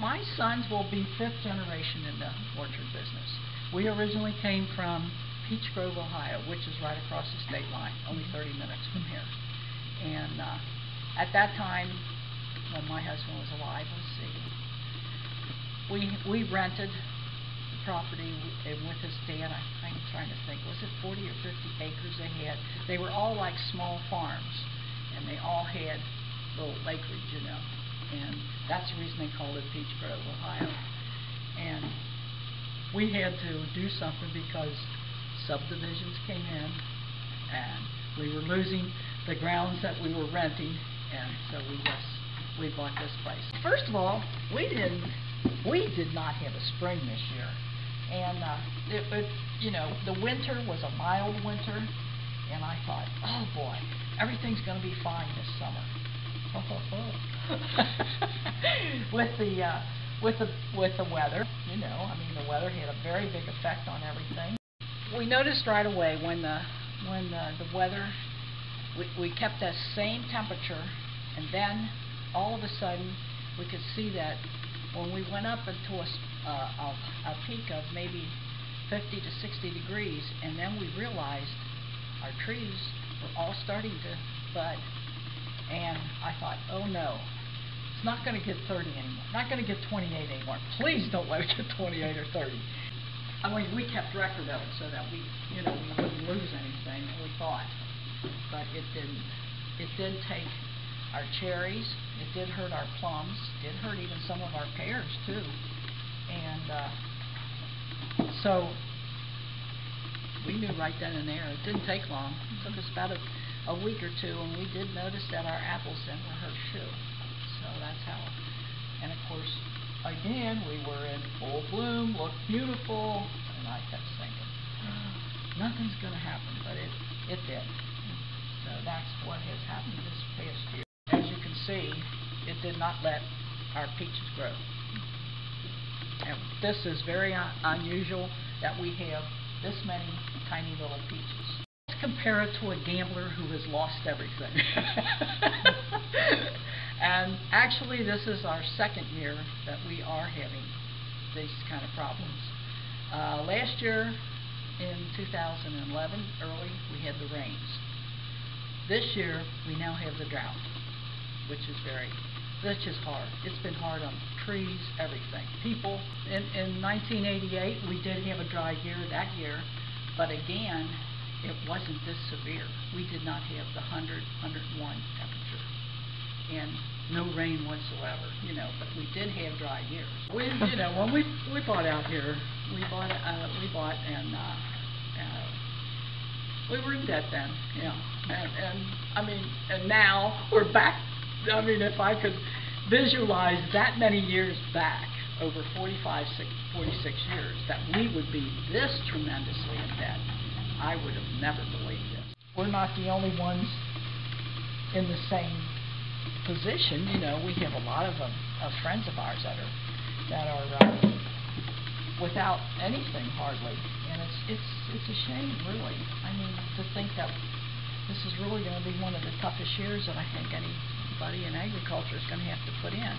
my sons will be 5th generation in the orchard business. We originally came from Peach Grove, Ohio, which is right across the state line, only 30 minutes from here. And at that time, when my husband was alive, we rented the property with his dad. I'm trying to think, was it 40 or 50 acres they had? They were all like small farms, and they all had little acreage, you know. And that's the reason they called it Peach Grove, Ohio. And we had to do something because subdivisions came in, and we were losing the grounds that we were renting, and so we bought this place. First of all, we did not have a spring this year, and you know, the winter was a mild winter, and I thought, oh boy, everything's going to be fine this summer. with the weather, you know, I mean, the weather had a very big effect on everything. We noticed right away when the weather, we kept that same temperature, and then all of a sudden we could see that when we went up into a peak of maybe 50 to 60 degrees, and then we realized our trees were all starting to bud, and I thought, oh no, it's not going to get 30 anymore, not going to get 28 anymore. Please don't let it get 28 or 30. I mean, we kept record of it so that we wouldn't lose anything, we thought, but it didn't. It did take our cherries, it did hurt our plums, it did hurt even some of our pears too, and so we knew right then and there. It didn't take long. It took us about a week or two, and we did notice that our apples then were hurt too. So that's how. And of course, again, we were in full bloom, looked beautiful, and I kept thinking, nothing's going to happen, but it did. So that's what has happened this past year. As you can see, it did not let our peaches grow. And this is very unusual that we have this many tiny little peaches. Let's compare it to a gambler who has lost everything. And actually, this is our second year that we are having these kind of problems. Last year, in 2011, early, we had the rains. This year, we now have the drought, which is hard. It's been hard on trees, everything. People, in 1988, we did have a dry year that year, but again, it wasn't this severe. We did not have the 100, 101 temperature, and no rain whatsoever, you know, but we did have dry years. You know, when we bought out here, we bought and we were in debt then, yeah, and I mean, and now we're back. I mean, if I could visualize that many years back, over 46 years, that we would be this tremendously in debt, I would have never believed it. We're not the only ones in the same position. You know, we have a lot of friends of ours that are without anything hardly, and it's a shame, really. I mean, to think that this is really going to be one of the toughest years that I think anybody in agriculture is going to have to put in.